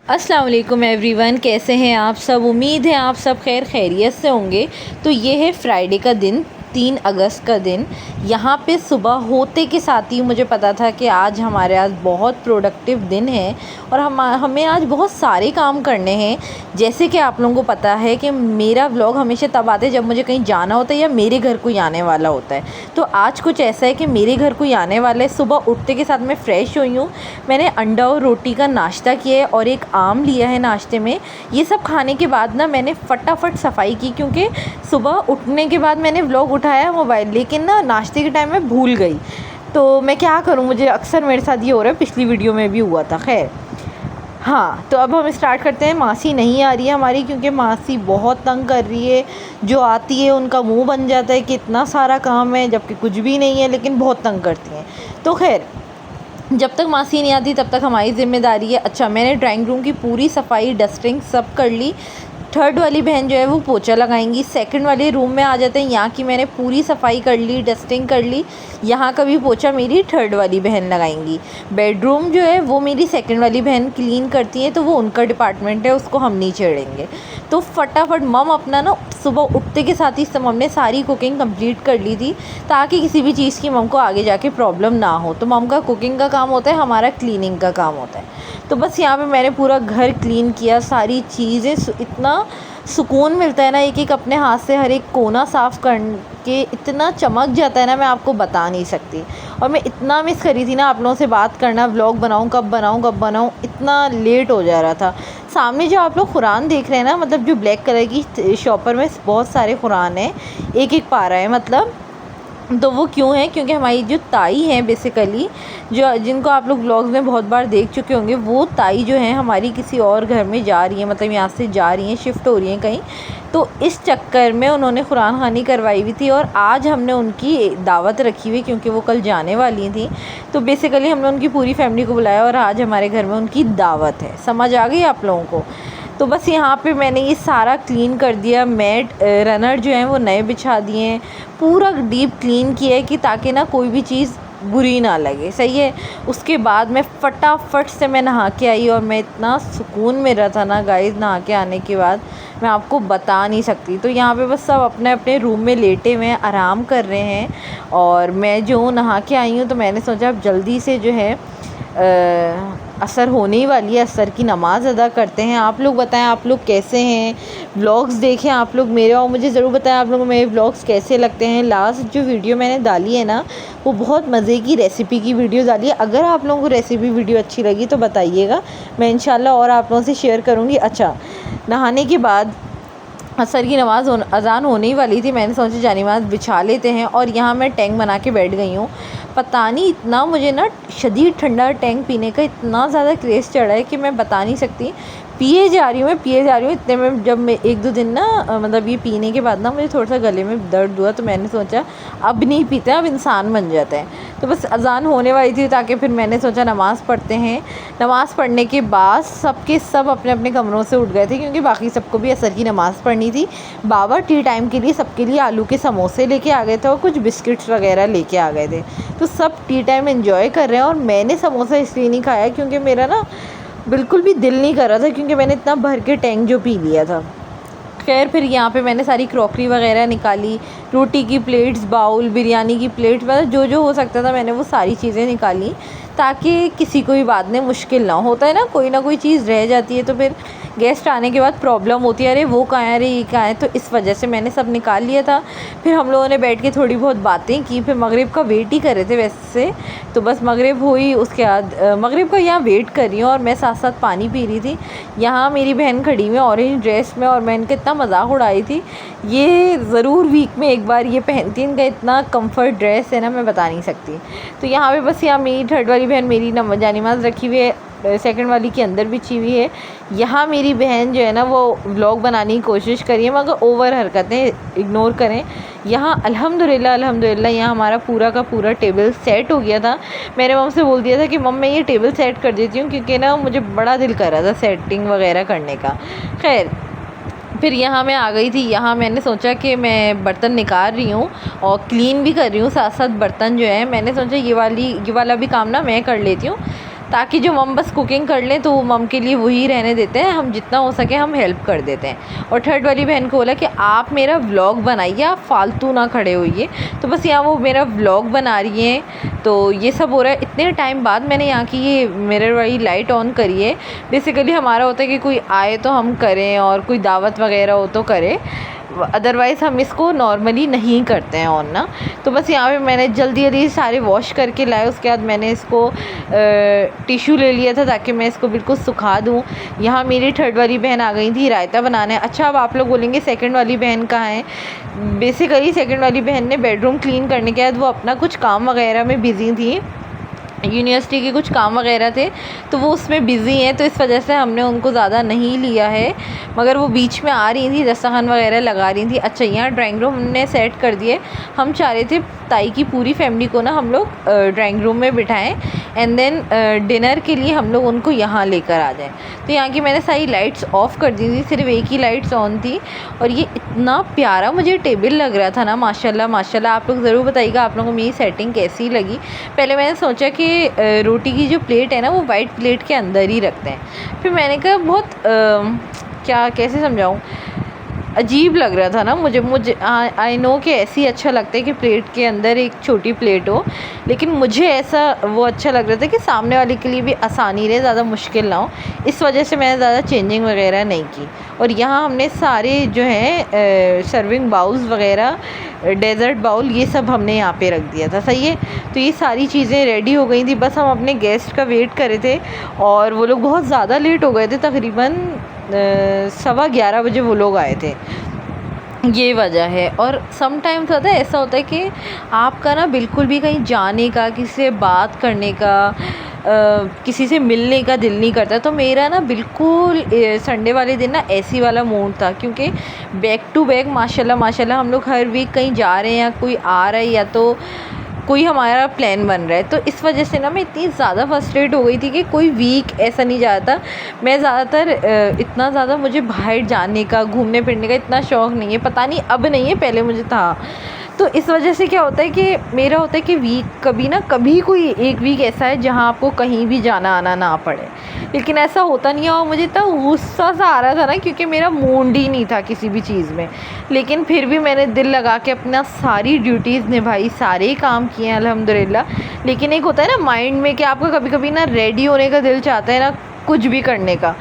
अस्सलाम वालेकुम एवरीवन, कैसे हैं आप सब। उम्मीद है आप सब खैरियत से होंगे। तो ये है फ्राइडे का दिन, 3 अगस्त का दिन। यहाँ पे सुबह होते के साथ ही मुझे पता था कि आज हमारे आज बहुत प्रोडक्टिव दिन है और हमें आज बहुत सारे काम करने हैं। जैसे कि आप लोगों को पता है कि मेरा व्लॉग हमेशा तब आता है जब मुझे कहीं जाना होता है या मेरे घर कोई आने वाला होता है। तो आज कुछ ऐसा है कि मेरे घर कोई आने वाला है। सुबह उठते के साथ मैं फ़्रेश हुई हूँ, मैंने अंडा और रोटी का नाश्ता किया है और एक आम लिया है नाश्ते में। ये सब खाने के बाद ना मैंने फटाफट सफाई की, क्योंकि सुबह उठने के बाद मैंने व्लॉग उठाया मोबाइल, लेकिन ना नाश्ते के टाइम में भूल गई। तो मैं क्या करूँ, मुझे अक्सर मेरे साथ ये हो रहा है, पिछली वीडियो में भी हुआ था। खैर हाँ, तो अब हम स्टार्ट करते हैं। मासी नहीं आ रही है हमारी, क्योंकि मासी बहुत तंग कर रही है। जो आती है उनका मुंह बन जाता है कि इतना सारा काम है, जबकि कुछ भी नहीं है, लेकिन बहुत तंग करती हैं। तो खैर जब तक मासी नहीं आती तब तक हमारी ज़िम्मेदारी है। अच्छा, मैंने ड्राइंग रूम की पूरी सफाई डस्टिंग सब कर ली। थर्ड वाली बहन जो है वो पोछा लगाएंगी। सेकंड वाले रूम में आ जाते हैं, यहाँ की मैंने पूरी सफाई कर ली, डस्टिंग कर ली। यहाँ का भी पोछा मेरी थर्ड वाली बहन लगाएंगी। बेडरूम जो है वो मेरी सेकंड वाली बहन क्लीन करती हैं, तो वो उनका डिपार्टमेंट है, उसको हम नहीं छेड़ेंगे। तो फटाफट मम अपना ना सुबह उठते के साथ ही मम ने सारी कुकिंग कंप्लीट कर ली थी, ताकि किसी भी चीज़ की मम को आगे जाके प्रॉब्लम ना हो। तो मम का कुकिंग का काम होता है, हमारा क्लीनिंग का काम होता है। तो बस यहाँ पे मैंने पूरा घर क्लीन किया, सारी चीज़ें। इतना सुकून मिलता है ना एक एक अपने हाथ से हर एक कोना साफ़ करके, इतना चमक जाता है ना, मैं आपको बता नहीं सकती। और मैं इतना मिस करी थी ना आप लोगों से बात करना, व्लॉग बनाऊँ कब बनाऊँ कब बनाऊँ, इतना लेट हो जा रहा था। सामने जो आप लोग कुरान देख रहे हैं ना, मतलब जो ब्लैक कलर की शॉपर में बहुत सारे कुरान हैं, एक एक पारा है मतलब। तो वो क्यों है, क्योंकि हमारी जो ताई हैं बेसिकली, जो जिनको आप लोग व्लॉग्स में बहुत बार देख चुके होंगे, वो ताई जो है हमारी किसी और घर में जा रही है, मतलब यहाँ से जा रही हैं, शिफ्ट हो रही हैं कहीं। तो इस चक्कर में उन्होंने कुरान खानी करवाई हुई थी और आज हमने उनकी दावत रखी हुई, क्योंकि वो कल जाने वाली थी। तो बेसिकली हमने उनकी पूरी फैमिली को बुलाया और आज हमारे घर में उनकी दावत है। समझ आ गई आप लोगों को। तो बस यहाँ पे मैंने ये सारा क्लीन कर दिया। मैट रनर जो हैं वो नए बिछा दिए हैं, पूरा डीप क्लीन किया है कि ताकि ना कोई भी चीज़ बुरी ना लगे। सही है। उसके बाद मैं फटाफट से मैं नहा के आई और मैं इतना सुकून में रहा था ना गाइस, नहा के आने के बाद मैं आपको बता नहीं सकती। तो यहाँ पे बस सब अपने अपने रूम में लेटे हुए हैं, आराम कर रहे हैं। और मैं जो नहा के आई हूँ, तो मैंने सोचा अब जल्दी से जो है असर होने ही वाली है, असर की नमाज़ अदा करते हैं। आप लोग बताएं आप लोग कैसे हैं, व्लॉग्स देखें आप लोग मेरे, और मुझे ज़रूर बताएं आप लोगों को मेरे व्लॉग्स कैसे लगते हैं। लास्ट जो वीडियो मैंने डाली है ना, वो बहुत मज़े की रेसिपी की वीडियो डाली है। अगर आप लोगों को रेसिपी वीडियो अच्छी लगी तो बताइएगा, मैं इंशाल्लाह और आप लोगों से शेयर करूँगी। अच्छा, नहाने के बाद असर की नमाज़ अज़ान होने ही वाली थी, मैंने सोचा जानी नमाज़ बिछा लेते हैं। और यहाँ मैं टैंक बना के बैठ गई हूँ। पता नहीं इतना मुझे ना शदीद ठंडा टैंक पीने का इतना ज़्यादा क्रेज़ चढ़ा है कि मैं बता नहीं सकती। पिए जा रही हूँ इतने में जब मैं 1-2 दिन ना मतलब ये पीने के बाद ना मुझे थोड़ा सा गले में दर्द हुआ, तो मैंने सोचा अब नहीं पीते, अब इंसान बन जाते हैं। तो बस अज़ान होने वाली थी, ताकि फिर मैंने सोचा नमाज़ पढ़ते हैं। नमाज़ पढ़ने के बाद सबके सब अपने अपने कमरों से उठ गए थे, क्योंकि बाकी सबको भी असर की नमाज़ पढ़नी थी। बाबा टी टाइम के लिए सबके लिए आलू के समोसे लेके आ गए थे और कुछ बिस्किट्स वगैरह लेके आ गए थे। तो सब टी टाइम एंजॉय कर रहे हैं। और मैंने समोसा इसलिए नहीं खाया क्योंकि मेरा ना बिल्कुल भी दिल नहीं कर रहा था, क्योंकि मैंने इतना भर के टैंक जो पी लिया था। खैर फिर यहाँ पे मैंने सारी क्रॉकरी वगैरह निकाली, रोटी की प्लेट्स, बाउल, बिरयानी की प्लेट, मतलब जो जो हो सकता था मैंने वो सारी चीज़ें निकाली, ताकि किसी को भी बाद में मुश्किल ना होता है ना कोई चीज़ रह जाती है तो फिर गेस्ट आने के बाद प्रॉब्लम होती है, अरे वो कहाँ है, अरे ये कहाँ है। तो इस वजह से मैंने सब निकाल लिया था। फिर हम लोगों ने बैठ के थोड़ी बहुत बातें की, फिर मगरिब का वेट ही कर रहे थे वैसे। तो बस मगरिब हुई, उसके बाद मगरिब का यहाँ वेट कर रही हूँ और मैं साथ साथ पानी पी रही थी। यहाँ मेरी बहन खड़ी हुई ऑरेंज ड्रेस में, और मैं इनका इतना मजाक उड़ाई थी। ये ज़रूर वीक में एक बार ये पहनती, इनका इतना कम्फर्ट ड्रेस है ना, मैं बता नहीं सकती। तो यहाँ पे बस यहाँ मेरी थर्ड वाली बहन मेरी जानिमाज़ रखी हुई है, सेकंड वाली के अंदर बिछी हुई है। यहाँ मेरी बहन जो है ना वो व्लॉग बनाने की कोशिश करी है, मगर ओवर हरकतें इग्नोर करें। यहाँ अल्हम्दुलिल्लाह यहाँ हमारा पूरा का पूरा टेबल सेट हो गया था। मैंने मम से बोल दिया था कि मम मैं ये टेबल सेट कर देती हूँ, क्योंकि ना मुझे बड़ा दिल कर रहा था सेटिंग वगैरह करने का। खैर फिर यहाँ मैं आ गई थी। यहाँ मैंने सोचा कि मैं बर्तन निकाल रही हूँ और क्लीन भी कर रही हूँ साथ साथ बर्तन जो है। मैंने सोचा ये वाला भी काम ना मैं कर लेती हूँ, ताकि जो मम बस कुकिंग कर लें तो वो मम के लिए वही रहने देते हैं, हम जितना हो सके हम हेल्प कर देते हैं। और थर्ड वाली बहन को बोला कि आप मेरा व्लॉग बनाइए, आप फालतू ना खड़े होइए। तो बस यहाँ वो मेरा व्लॉग बना रही हैं। तो ये सब हो रहा है। इतने टाइम बाद मैंने यहाँ की ये मिरर वाली लाइट ऑन करी है। बेसिकली हमारा होता है कि कोई आए तो हम करें और कोई दावत वगैरह हो तो करें, अदरवाइज़ हम इसको नॉर्मली नहीं करते हैं ऑन ना। तो बस यहाँ पे मैंने जल्दी जल्दी सारे वॉश करके लाए। उसके बाद मैंने इसको टिश्यू ले लिया था ताकि मैं इसको बिल्कुल सुखा दूँ। यहाँ मेरी थर्ड वाली बहन आ गई थी रायता बनाने। अच्छा, अब आप लोग बोलेंगे सेकंड वाली बहन कहाँ है। बेसिकली सेकंड वाली बहन ने बेडरूम क्लीन करने के बाद वो अपना कुछ काम वगैरह में बिज़ी थी, यूनिवर्सिटी के कुछ काम वगैरह थे तो वो उसमें बिज़ी हैं, तो इस वजह से हमने उनको ज़्यादा नहीं लिया है। मगर वो बीच में आ रही थी, दस्तरखान वगैरह लगा रही थी। अच्छा, यहाँ ड्राइंग रूम हमने सेट कर दिए। हम चाह रहे थे ताई की पूरी फैमिली को ना हम लोग ड्राइंग रूम में बिठाएं एंड देन डिनर के लिए हम लोग उनको यहाँ लेकर आ जाएं। तो यहाँ की मैंने सारी लाइट्स ऑफ़ कर दी थी, सिर्फ एक ही लाइट्स ऑन थी। और ये इतना प्यारा मुझे टेबल लग रहा था ना, माशाल्लाह माशाल्लाह। आप लोग ज़रूर बताइएगा आप लोगों को मेरी सेटिंग कैसी लगी। पहले मैंने सोचा कि रोटी की जो प्लेट है ना वो वाइट प्लेट के अंदर ही रखते हैं। फिर मैंने कहा बहुत क्या कैसे समझाऊँ, अजीब लग रहा था ना मुझे आई नो कि ऐसे ही अच्छा लगता है कि प्लेट के अंदर एक छोटी प्लेट हो, लेकिन मुझे ऐसा वो अच्छा लग रहा था कि सामने वाले के लिए भी आसानी रहे, ज़्यादा मुश्किल ना हो। इस वजह से मैंने ज़्यादा चेंजिंग वगैरह नहीं की। और यहाँ हमने सारे जो हैं सर्विंग बाउल्स वगैरह, डेज़र्ट बाउल, ये सब हमने यहाँ पे रख दिया था। सही है। तो ये सारी चीज़ें रेडी हो गई थी, बस हम अपने गेस्ट का वेट कर रहे थे। और वो लोग बहुत ज़्यादा लेट हो गए थे, तकरीबन 11:15 बजे वो लोग आए थे, ये वजह है। और सम टाइम्स होता है ऐसा होता है कि आपका ना बिल्कुल भी कहीं जाने का, किसी से बात करने का, किसी से मिलने का दिल नहीं करता। तो मेरा ना बिल्कुल संडे वाले दिन ना ऐसी वाला मूड था, क्योंकि बैक टू बैक माशाल्लाह माशाल्लाह हम लोग हर वीक कहीं जा रहे हैं या कोई आ रहा है या तो कोई हमारा प्लान बन रहा है। तो इस वजह से ना मैं इतनी ज़्यादा फ्रस्ट्रेट हो गई थी कि कोई वीक ऐसा नहीं जाता। मैं ज़्यादातर इतना ज़्यादा मुझे बाहर जाने का, घूमने फिरने का इतना शौक़ नहीं है। पता नहीं अब नहीं है, पहले मुझे था। तो इस वजह से क्या होता है कि मेरा होता है कि वीक कभी कोई एक वीक ऐसा है जहाँ आपको कहीं भी जाना आना ना पड़े, लेकिन ऐसा होता नहीं है। और मुझे इतना गुस्सा सा आ रहा था ना, क्योंकि मेरा मूड ही नहीं था किसी भी चीज़ में। लेकिन फिर भी मैंने दिल लगा के अपना सारी ड्यूटीज़ निभाई, सारे काम किए अल्हम्दुलिल्लाह। लेकिन एक होता है ना माइंड में कि आपका कभी कभी ना रेडी होने का दिल चाहता है ना कुछ भी करने का।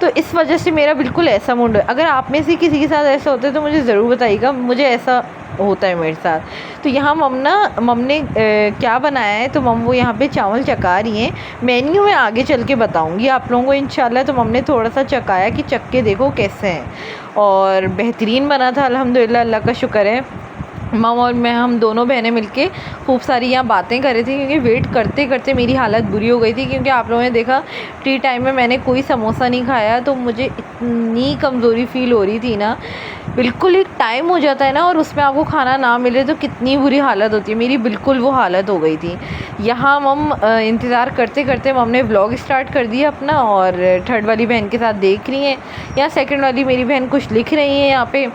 तो इस वजह से मेरा बिल्कुल ऐसा मूड है। अगर आप में से किसी के साथ ऐसा होता है तो मुझे ज़रूर बताइएगा, मुझे ऐसा होता है मेरे साथ। तो यहाँ मम ने क्या बनाया है, तो मम वो यहाँ पे चावल चखा रही हैं। मेन्यू में आगे चल के बताऊँगी आप लोगों को इंशाल्लाह। तो मम ने थोड़ा सा चखाया कि चख के देखो कैसे हैं, और बेहतरीन बना था अल्हम्दुलिल्लाह, अल्लाह का शुक्र है। मम और मैं, हम दोनों बहनें मिलके खूब सारी यहाँ बातें कर रही थी, क्योंकि वेट करते करते मेरी हालत बुरी हो गई थी। क्योंकि आप लोगों ने देखा टी टाइम में मैंने कोई समोसा नहीं खाया, तो मुझे इतनी कमज़ोरी फ़ील हो रही थी ना। बिल्कुल एक टाइम हो जाता है ना और उसमें आपको खाना ना मिले तो कितनी बुरी हालत होती है। मेरी बिल्कुल वो हालत हो गई थी। यहाँ मम इंतज़ार करते करते मम ने व्लॉग स्टार्ट कर दिया अपना, और थर्ड वाली बहन के साथ देख रही हैं। यहाँ सेकंड वाली मेरी बहन कुछ लिख रही हैं यहाँ पे,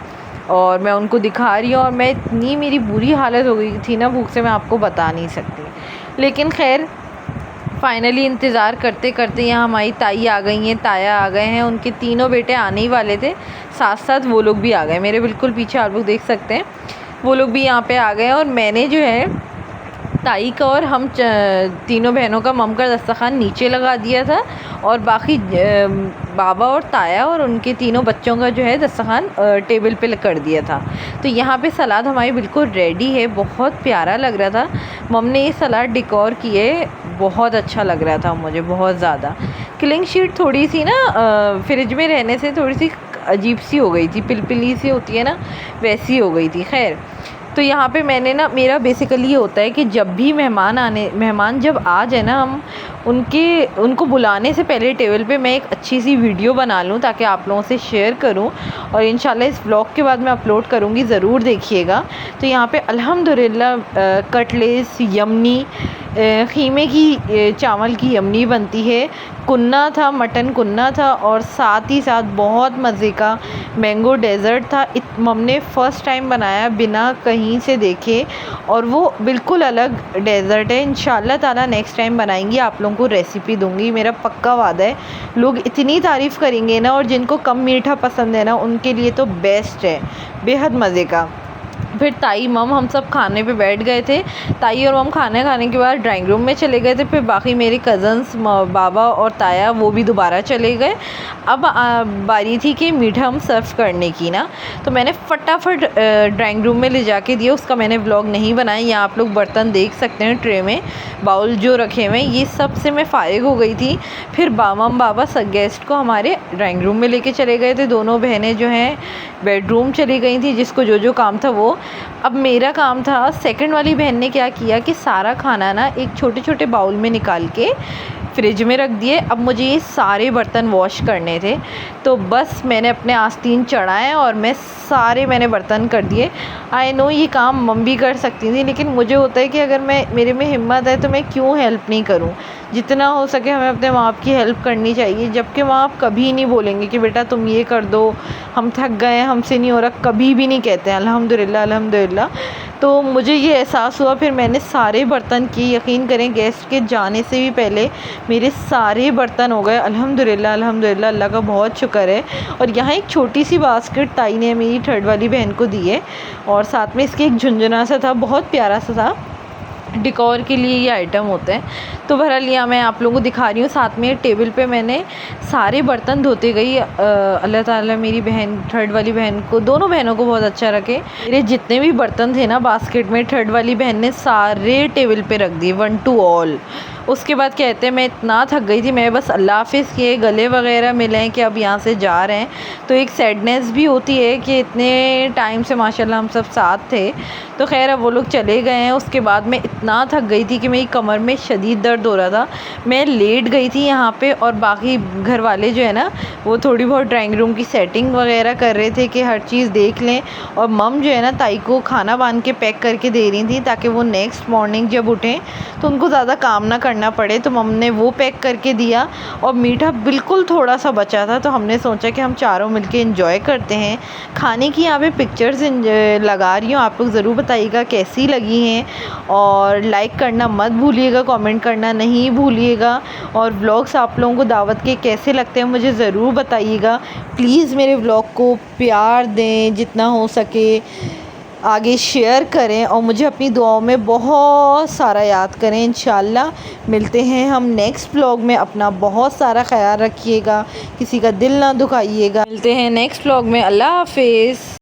और मैं उनको दिखा रही हूँ। और मैं इतनी मेरी बुरी हालत हो गई थी ना भूख से, मैं आपको बता नहीं सकती। लेकिन खैर फाइनली इंतज़ार करते करते यहाँ हमारी ताई आ गई हैं, ताया आ गए हैं। उनके तीनों बेटे आने ही वाले थे, साथ साथ वो लोग भी आ गए। मेरे बिल्कुल पीछे आप लोग देख सकते हैं, वो लोग भी यहाँ पे आ गए। और मैंने जो है ताई का और हम तीनों बहनों का मम का दस्तरखान नीचे लगा दिया था, और बाकी बाबा और ताया और उनके तीनों बच्चों का जो है दस्तरखान टेबल पे कर दिया था। तो यहाँ पे सलाद हमारी बिल्कुल रेडी है। बहुत प्यारा लग रहा था। मम ने ये सलाद डेकोर किए, बहुत अच्छा लग रहा था मुझे, बहुत ज़्यादा। क्लिंग शीट थोड़ी सी ना फ्रिज में रहने से थोड़ी सी अजीब सी हो गई थी, पिलपिली सी होती है ना, वैसी हो गई थी। खैर, तो यहाँ पे मैंने ना, मेरा बेसिकली ये होता है कि जब भी मेहमान जब आ जाए ना, हम उनको बुलाने से पहले टेबल पे मैं एक अच्छी सी वीडियो बना लूँ ताकि आप लोगों से शेयर करूँ, और इंशाल्लाह इस व्लॉग के बाद मैं अपलोड करूँगी, ज़रूर देखिएगा। तो यहाँ पे अल्हम्दुलिल्लाह कटलेट्स यम्नी ख़ीमे की चावल की यमनी बनती है। कुन्ना था, मटन कुन्ना था और साथ ही साथ बहुत मज़े का मैंगो डेज़र्ट था। मम ने फ़र्स्ट टाइम बनाया बिना कहीं से देखे और वो बिल्कुल अलग डेज़र्ट है। इंशाल्लाह ताला नेक्स्ट टाइम बनाएंगी, आप लोगों को रेसिपी दूंगी, मेरा पक्का वादा है। लोग इतनी तारीफ़ करेंगे ना, और जिनको कम मीठा पसंद है ना उनके लिए तो बेस्ट है, बेहद मज़े का। फिर ताई मम हम सब खाने पे बैठ गए थे। ताई और मम खाने खाने के बाद ड्राइंग रूम में चले गए थे। फिर बाकी मेरे कज़न्स बाबा और ताया वो भी दोबारा चले गए। अब बारी थी कि मीठा हम सर्व करने की ना, तो मैंने फटाफट ड्राइंग रूम में ले जाके दिया। उसका मैंने व्लॉग नहीं बनाया। यहाँ आप लोग बर्तन देख सकते हैं, ट्रे में बाउल जो रखे हुए हैं, ये सब से मैं फ़ारिग हो गई थी। फिर मम बाबा सब गेस्ट को हमारे ड्राइंग रूम में लेके चले गए थे। दोनों बहनें जो हैं बेडरूम चली गई थी, जिसको जो जो काम था वो। अब मेरा काम था, सेकंड वाली बहन ने क्या किया कि सारा खाना ना एक छोटे छोटे बाउल में निकाल के फ्रिज में रख दिए। अब मुझे ये सारे बर्तन वॉश करने थे, तो बस मैंने अपने आस्तीन चढ़ाए और मैंने बर्तन कर दिए। आई नो ये काम मम भी कर सकती थी, लेकिन मुझे होता है कि अगर मेरे में हिम्मत है तो मैं क्यों हेल्प नहीं करूं। जितना हो सके हमें अपने माँ बाप की हेल्प करनी चाहिए, जबकि माँ बाप कभी नहीं बोलेंगे कि बेटा तुम ये कर दो, हम थक गए, हमसे नहीं हो रहा, कभी भी नहीं कहते हैं। अल्हम्दुलिल्लाह अल्हम्दुलिल्लाह। तो मुझे ये एहसास हुआ, फिर मैंने सारे बर्तन किए। यकीन करें गेस्ट के जाने से भी पहले मेरे सारे बर्तन हो गए। अल्हम्दुलिल्लाह अल्हम्दुलिल्लाह, अल्लाह का बहुत शुक्र है। और यहाँ एक छोटी सी बास्केट ताई ने मेरी थर्ड वाली बहन को दी है, और साथ में इसके एक झुंझुना सा था, बहुत प्यारा सा था। डिकोर के लिए ये आइटम होते हैं। तो बहरहाल यहाँ मैं आप लोगों को दिखा रही हूँ। साथ में टेबल पे मैंने सारे बर्तन धोते गई। अल्लाह ताला मेरी बहन, थर्ड वाली बहन को, दोनों बहनों को बहुत अच्छा रखे। मेरे जितने भी बर्तन थे ना बास्केट में, थर्ड वाली बहन ने सारे टेबल पे रख दिए, 1 to all। उसके बाद कहते हैं मैं इतना थक गई थी, मैं बस अल्लाह हाफ़िज़ किए, गले वगैरह मिले कि अब यहाँ से जा रहे हैं। तो एक सैडनेस भी होती है कि इतने टाइम से माशाल्लाह हम सब साथ थे। तो खैर अब वो लोग चले गए हैं। उसके बाद मैं इतना थक गई थी कि मेरी कमर में शदीद दर्द हो रहा था। मैं लेट गई थी यहाँ पे, और बाकी घर वाले जो है ना वो थोड़ी बहुत ड्राइंग रूम की सेटिंग वगैरह कर रहे थे कि हर चीज़ देख लें। और मम जो है ना ताई को खाना बांध के पैक करके दे रही थी, ताकि वो नेक्स्ट मॉर्निंग जब उठें तो उनको ज़्यादा काम ना करना पड़े। तो मम ने वो पैक करके दिया, और मीठा बिल्कुल थोड़ा सा बचा था, तो हमने सोचा कि हम चारों मिलके एंजॉय करते हैं। खाने की यहाँ पे पिक्चर्स लगा रही हूँ, आप लोग ज़रूर बताइएगा कैसी लगी हैं, और लाइक करना मत भूलिएगा, कमेंट करना नहीं भूलिएगा। और व्लॉग्स आप लोगों को दावत के कैसे लगते हैं मुझे ज़रूर बताइएगा। प्लीज़ मेरे व्लॉग को प्यार दें, जितना हो सके आगे शेयर करें, और मुझे अपनी दुआओं में बहुत सारा याद करें। इंशाल्लाह मिलते हैं हम नेक्स्ट व्लॉग में। अपना बहुत सारा ख्याल रखिएगा, किसी का दिल ना दुखाइएगा। मिलते हैं नेक्स्ट व्लॉग में। अल्लाह हाफिज़।